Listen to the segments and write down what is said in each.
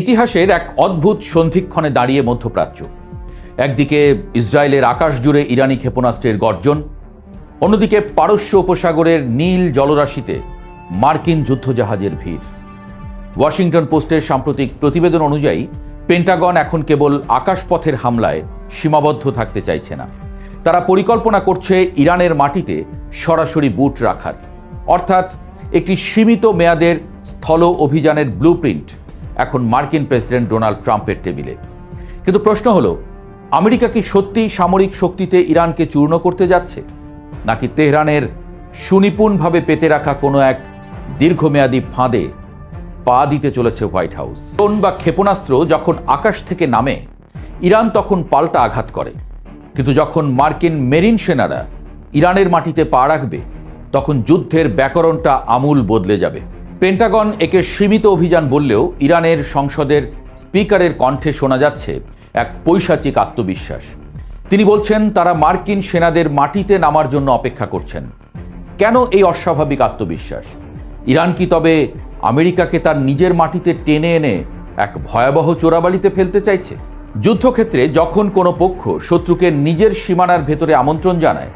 ইতিহাসের এক অদ্ভুত সন্ধিক্ষণে দাঁড়িয়ে মধ্যপ্রাচ্য। একদিকে ইসরায়েলের আকাশ জুড়ে ইরানি ক্ষেপণাস্ত্রের গর্জন, অন্যদিকে পারস্য উপসাগরের নীল জলরাশিতে মার্কিন যুদ্ধজাহাজের ভিড়। ওয়াশিংটন পোস্টের সাম্প্রতিক প্রতিবেদন অনুযায়ী পেন্টাগন এখন কেবল আকাশপথের হামলায় সীমাবদ্ধ থাকতে চাইছে না। তারা পরিকল্পনা করছে ইরানের মাটিতে সরাসরি বুট রাখার, অর্থাৎ একটি সীমিত মেয়াদের স্থল অভিযানের ব্লুপ্রিন্ট এখন মার্কিন প্রেসিডেন্ট ডোনাল্ড ট্রাম্পের টেবিলে। কিন্তু প্রশ্ন হলো, আমেরিকা কি সত্যিই সামরিক শক্তিতে ইরানকে চূর্ণ করতে যাচ্ছে, নাকি তেহরানের সুনিপুণভাবে পেতে রাখা কোনো এক দীর্ঘমেয়াদী ফাঁদে পা দিতে চলেছে হোয়াইট হাউস? ড্রোন বা ক্ষেপণাস্ত্র যখন আকাশ থেকে নামে, ইরান তখন পাল্টা আঘাত করে, কিন্তু যখন মার্কিন মেরিন সেনারা ইরানের মাটিতে পা রাখবে, তখন যুদ্ধের ব্যাকরণটা আমূল বদলে যাবে। পেন্টাগন একে সীমিত অভিযান বললেও ইরানের সংসদের স্পিকারের কণ্ঠে শোনা যাচ্ছে এক পৈশাচিক আত্মবিশ্বাস। তিনি বলছেন তারা মার্কিন সেনাদের মাটিতে নামার জন্য অপেক্ষা করছেন। কেন এই অস্বাভাবিক আত্মবিশ্বাস? ইরান কি তবে আমেরিকাকে তার নিজের মাটিতে টেনে এনে এক ভয়াবহ চোরাবালিতে ফেলতে চাইছে? যুদ্ধক্ষেত্রে যখন কোনো পক্ষ শত্রুকে নিজের সীমানার ভেতরে আমন্ত্রণ জানায়,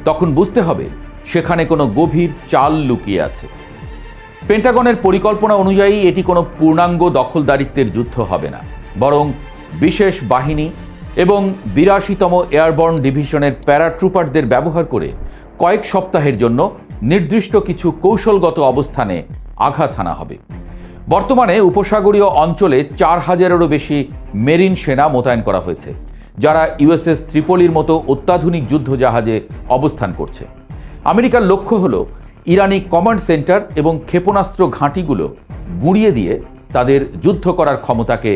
তখন বুঝতে হবে সেখানে কোনো গভীর চাল লুকিয়ে আছে। পেন্টাগনের পরিকল্পনা অনুযায়ী এটি কোনো পূর্ণাঙ্গ দখলদারিত্বের যুদ্ধ হবে না, বরং বিশেষ বাহিনী এবং ৮২তম এয়ারবর্ন ডিভিশনের প্যারাট্রুপারদের ব্যবহার করে কয়েক সপ্তাহের জন্য নির্দিষ্ট কিছু কৌশলগত অবস্থানে আঘাত হানা হবে। বর্তমানে উপসাগরীয় অঞ্চলে ৪,০০০-এরও বেশি মেরিন সেনা মোতায়েন করা হয়েছে, যারা ইউএসএস ত্রিপোলির মতো অত্যাধুনিক যুদ্ধজাহাজে অবস্থান করছে। আমেরিকার লক্ষ্য হল ইরানি কমান্ড সেন্টার এবং ক্ষেপণাস্ত্র ঘাঁটিগুলো গুঁড়িয়ে দিয়ে তাদের যুদ্ধ করার ক্ষমতাকে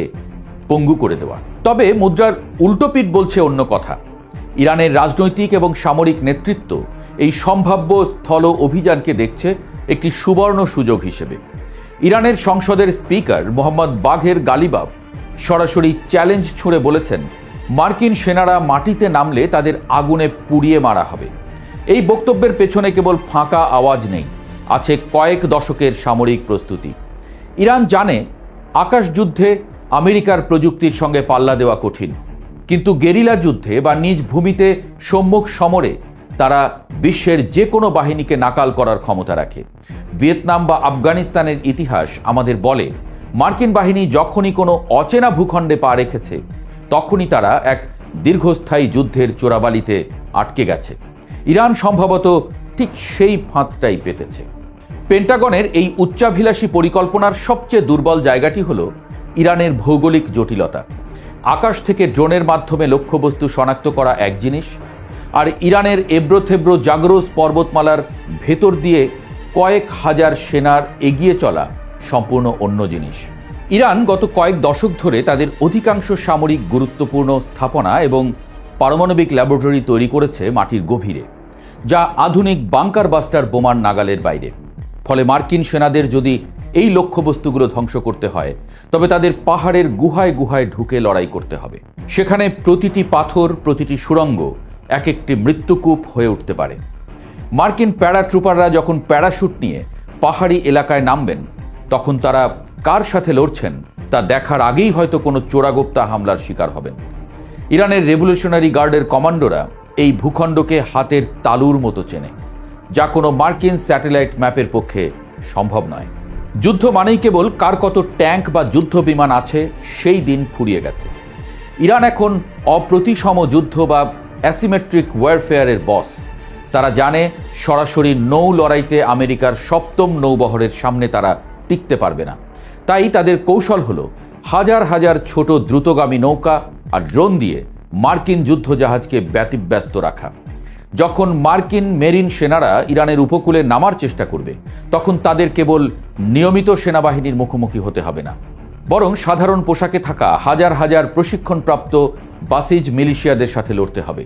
পঙ্গু করে দেওয়া। তবে মুদ্রার উল্টোপিঠ বলছে অন্য কথা। ইরানের রাজনৈতিক এবং সামরিক নেতৃত্ব এই সম্ভাব্য স্থল অভিযানকে দেখছে একটি সুবর্ণ সুযোগ হিসেবে। ইরানের সংসদের স্পিকার মোহাম্মদ বাঘের গালিবাফ সরাসরি চ্যালেঞ্জ ছুড়ে বলেছেন, মার্কিন সেনারা মাটিতে নামলে তাদের আগুনে পুড়িয়ে মারা হবে। এই বক্তব্যের পেছনে কেবল ফাঁকা আওয়াজ নেই, আছে কয়েক দশকের সামরিক প্রস্তুতি। ইরান জানে আকাশ যুদ্ধে আমেরিকার প্রযুক্তির সঙ্গে পাল্লা দেওয়া কঠিন, কিন্তু গেরিলা যুদ্ধে বা নিজ ভূমিতে সম্মুখ সমরে তারা বিশ্বের যে কোনো বাহিনীকে নাকাল করার ক্ষমতা রাখে। ভিয়েতনাম বা আফগানিস্তানের ইতিহাস আমাদের বলে, মার্কিন বাহিনী যখনই কোনো অচেনা ভূখণ্ডে পা রেখেছে, তখনই তারা এক দীর্ঘস্থায়ী যুদ্ধের চোরাবালিতে আটকে গেছে। ইরান সম্ভবত ঠিক সেই ফাঁদটাই পেতেছে। পেন্টাগনের এই উচ্চাভিলাষী পরিকল্পনার সবচেয়ে দুর্বল জায়গাটি হল ইরানের ভৌগোলিক জটিলতা। আকাশ থেকে ড্রোনের মাধ্যমে লক্ষ্যবস্তু শনাক্ত করা এক জিনিস, আর ইরানের এবড়োথেবড়ো জাগরোস পর্বতমালার ভেতর দিয়ে কয়েক হাজার সেনার এগিয়ে চলা সম্পূর্ণ অন্য জিনিস। ইরান গত কয়েক দশক ধরে তাদের অধিকাংশ সামরিক গুরুত্বপূর্ণ স্থাপনা এবং পারমাণবিক ল্যাবরেটরি তৈরি করেছে মাটির গভীরে, যা আধুনিক বাংকার বাস্টার বোমার নাগালের বাইরে। ফলে মার্কিন সেনাদের যদি এই লক্ষ্যবস্তুগুলো ধ্বংস করতে হয়, তবে তাদের পাহাড়ের গুহায় গুহায় ঢুকে লড়াই করতে হবে। সেখানে প্রতিটি পাথর, প্রতিটি সুড়ঙ্গ এক একটি মৃত্যুকূপ হয়ে উঠতে পারে। মার্কিন প্যারাট্রুপাররা যখন প্যারাশুট নিয়ে পাহাড়ি এলাকায় নামবেন, তখন তারা কার সাথে লড়ছেন তা দেখার আগেই হয়তো কোনো চোরাগোপ্তা হামলার শিকার হবেন। ইরানের রেভলিউশনারি গার্ডের কমান্ডোরা এই ভূখণ্ডকে হাতের তালুর মতো চেনে, যা কোনো মার্কিন স্যাটেলাইট ম্যাপের পক্ষে সম্ভব নয়। যুদ্ধ মানেই কেবল কার কত ট্যাঙ্ক বা যুদ্ধ বিমান আছে সেই দিন ফুরিয়ে গেছে। ইরান এখন অপ্রতিসম যুদ্ধ বা অ্যাসিমেট্রিক ওয়ারফেয়ারের বস। তারা জানে সরাসরি নৌ লড়াইতে আমেরিকার সপ্তম নৌবহরের সামনে তারা টিকতে পারবে না। তাই তাদের কৌশল হলো হাজার হাজার ছোট দ্রুতগামী নৌকা আর ড্রোন দিয়ে মার্কিন যুদ্ধজাহাজকে ব্যতিব্যস্ত রাখা। যখন মার্কিন মেরিন সেনারা ইরানের উপকূলে নামার চেষ্টা করবে, তখন তাদের কেবল নিয়মিত সেনাবাহিনীর মুখোমুখি হতে হবে না, বরং সাধারণ পোশাকে থাকা হাজার হাজার প্রশিক্ষণপ্রাপ্ত বাসিজ মিলিশিয়াদের সাথে লড়তে হবে।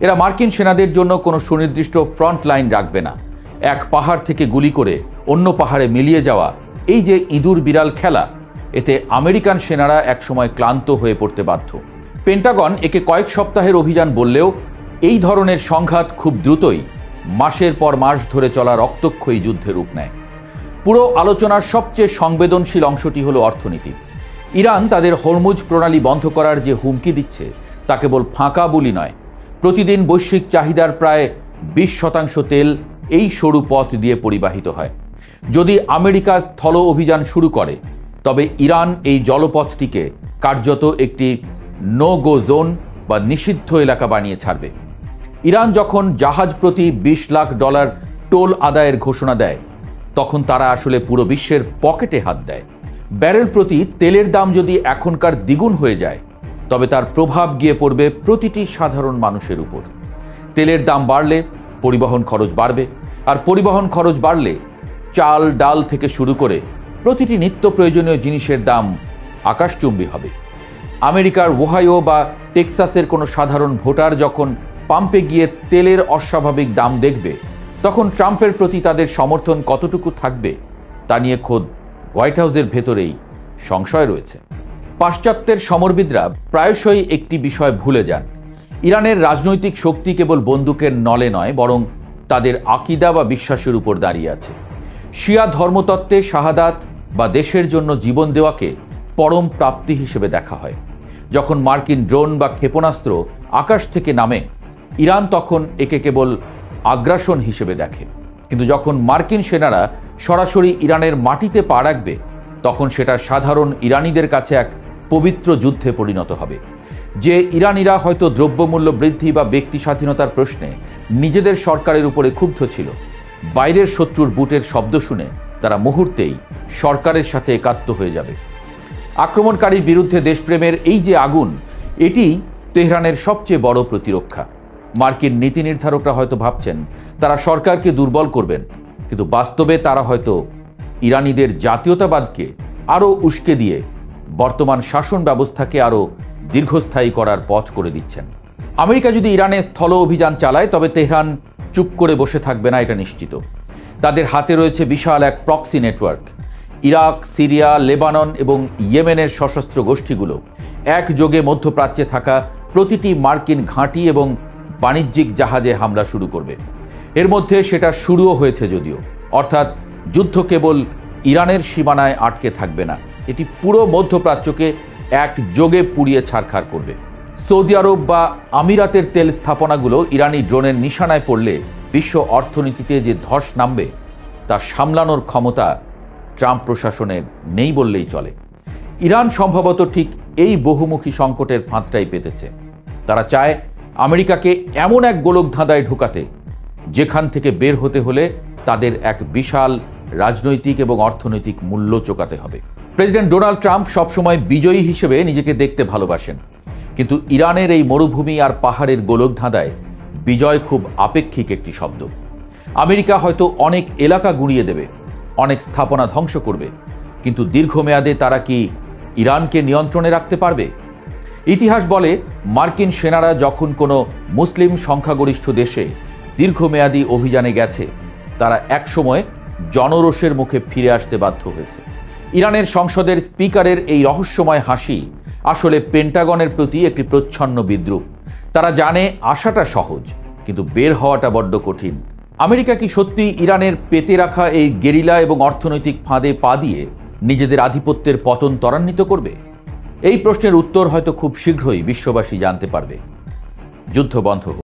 এরা মার্কিন সেনাদের জন্য কোনো সুনির্দিষ্ট ফ্রন্ট লাইন রাখবে না। এক পাহাড় থেকে গুলি করে অন্য পাহাড়ে মিলিয়ে যাওয়া, এই যে ইঁদুর বিড়াল খেলা, এতে আমেরিকান সেনারা একসময় ক্লান্ত হয়ে পড়তে বাধ্য। পেন্টাগন একে কয়েক সপ্তাহের অভিযান বললেও এই ধরনের সংঘাত খুব দ্রুতই মাসের পর মাস ধরে চলা রক্তক্ষয়ী যুদ্ধে রূপ নেয়। পুরো আলোচনার সবচেয়ে সংবেদনশীল অংশটি হলো অর্থনীতি। ইরান তাদের হরমুজ প্রণালী বন্ধ করার যে হুমকি দিচ্ছে তা কেবল ফাঁকা বুলি নয়। প্রতিদিন বৈশ্বিক চাহিদার প্রায় 20% তেল এই সরু পথ দিয়ে পরিবাহিত হয়। যদি আমেরিকা স্থল অভিযান শুরু করে তবে ইরান এই জলপথটিকে কার্যত একটি নো গো জোন বা নিষিদ্ধ এলাকা বানিয়ে ছাড়বে। ইরান যখন জাহাজ প্রতি $20 লাখ টোল আদায়ের ঘোষণা দেয় তখন তারা আসলে পুরো বিশ্বের পকেটে হাত দেয়। ব্যারেল প্রতি তেলের দাম যদি এখনকার দ্বিগুণ হয়ে যায় তবে তার প্রভাব গিয়ে পড়বে প্রতিটি সাধারণ মানুষের উপর। তেলের দাম বাড়লে পরিবহন খরচ বাড়বে, আর পরিবহন খরচ বাড়লে চাল ডাল থেকে শুরু করে প্রতিটি নিত্য প্রয়োজনীয় জিনিসের দাম আকাশচুম্বী হবে। আমেরিকার ওহাইও বা টেক্সাসের কোনো সাধারণ ভোটার যখন পাম্পে গিয়ে তেলের অস্বাভাবিক দাম দেখবে তখন ট্রাম্পের প্রতি তাদের সমর্থন কতটুকু থাকবে তা নিয়ে খোদ হোয়াইট হাউসের ভেতরেই সংশয় রয়েছে। পাশ্চাত্যের সমরবিদরা প্রায়শই একটি বিষয় ভুলে যান। ইরানের রাজনৈতিক শক্তি কেবল বন্দুকের নলে নয়, বরং তাদের আকিদা বা বিশ্বাসের উপর দাঁড়িয়ে আছে। শিয়া ধর্মতত্ত্বে শাহাদাত বা দেশের জন্য জীবন দেওয়াকে পরম প্রাপ্তি হিসেবে দেখা হয়। যখন মার্কিন ড্রোন বা ক্ষেপণাস্ত্র আকাশ থেকে নামে ইরান তখন একে কেবল আগ্রাসন হিসেবে দেখে, কিন্তু যখন মার্কিন সেনারা সরাসরি ইরানের মাটিতে পা রাখবে তখন সেটা সাধারণ ইরানিদের কাছে এক পবিত্র যুদ্ধে পরিণত হবে। যে ইরানিরা হয়তো দ্রব্যমূল্য বৃদ্ধি বা ব্যক্তি স্বাধীনতার প্রশ্নে নিজেদের সরকারের উপরে ক্ষুব্ধ ছিল, বাইরের শত্রুর বুটের শব্দ শুনে তারা মুহূর্তেই সরকারের সাথে একাত্ম হয়ে যাবে। আক্রমণকারীর বিরুদ্ধে দেশপ্রেমের এই যে আগুন, এটি তেহরানের সবচেয়ে বড় প্রতিরক্ষা। মার্কিন নীতি নির্ধারকরা হয়তো ভাবছেন তারা সরকারকে দুর্বল করবেন, কিন্তু বাস্তবে তারা হয়তো ইরানিদের জাতীয়তাবাদকে আরও উস্কে দিয়ে বর্তমান শাসন ব্যবস্থাকে আরও দীর্ঘস্থায়ী করার পথ করে দিচ্ছেন। আমেরিকা যদি ইরানে স্থল অভিযান চালায় তবে তেহরান চুপ করে বসে থাকবে না, এটা নিশ্চিত। তাদের হাতে রয়েছে বিশাল এক proxy network. Iraq, Syria, Lebanon এবং ইয়েমেনের সশস্ত্র গোষ্ঠীগুলো একযোগে মধ্যপ্রাচ্যে থাকা প্রতিটি মার্কিন ঘাঁটি এবং বাণিজ্যিক জাহাজে হামলা শুরু করবে। এর মধ্যে সেটা শুরুও হয়েছে যদিও, অর্থাৎ যুদ্ধ কেবল ইরানের সীমানায় আটকে থাকবে না, এটি পুরো মধ্যপ্রাচ্যকে একযোগে পুড়িয়ে ছারখার করবে। সৌদি আরব বা আমিরাতের তেল স্থাপনাগুলো ইরানি ড্রোনের নিশানায় পড়লে বিশ্ব অর্থনীতিতে যে ধস নামবে তা সামলানোর ক্ষমতা ট্রাম্প প্রশাসনের নেই বললেই চলে। ইরান সম্ভবত ঠিক এই বহুমুখী সংকটের ফাঁদটাই পেতেছে। তারা চায় আমেরিকাকে এমন এক গোলকধাঁধায় ঢোকাতে যেখান থেকে বের হতে হলে তাদের এক বিশাল রাজনৈতিক এবং অর্থনৈতিক মূল্য চোকাতে হবে। প্রেসিডেন্ট ডোনাল্ড ট্রাম্প সবসময় বিজয়ী হিসেবে নিজেকে দেখতে ভালোবাসেন, কিন্তু ইরানের এই মরুভূমি আর পাহাড়ের গোলকধাঁধায় বিজয় খুব আপেক্ষিক একটি শব্দ। আমেরিকা হয়তো অনেক এলাকা গুঁড়িয়ে দেবে, অনেক স্থাপনা ধ্বংস করবে, কিন্তু দীর্ঘমেয়াদে তারা কি ইরানকে নিয়ন্ত্রণে রাখতে পারবে? ইতিহাস বলে মার্কিন সেনারা যখন কোনো মুসলিম সংখ্যাগরিষ্ঠ দেশে দীর্ঘমেয়াদী অভিযানে গেছে তারা একসময় জনরোষের মুখে ফিরে আসতে বাধ্য হয়েছে। ইরানের সংসদের স্পিকারের এই রহস্যময় হাসি আসলে পেন্টাগনের প্রতি একটি প্রচ্ছন্ন বিদ্রূপ। তারা জানে আসাটা সহজ, কিন্তু বের হওয়াটা বড্ড কঠিন। আমেরিকা কি সত্যি ইরানের পেতে রাখা এই গেরিলা এবং অর্থনৈতিক ফাঁদে পা দিয়ে নিজেদের আধিপত্যের পতন ত্বরান্বিত করবে? এই প্রশ্নের উত্তর হয়তো খুব শীঘ্রই বিশ্ববাসী জানতে পারবে। যুদ্ধ বন্ধ হোক।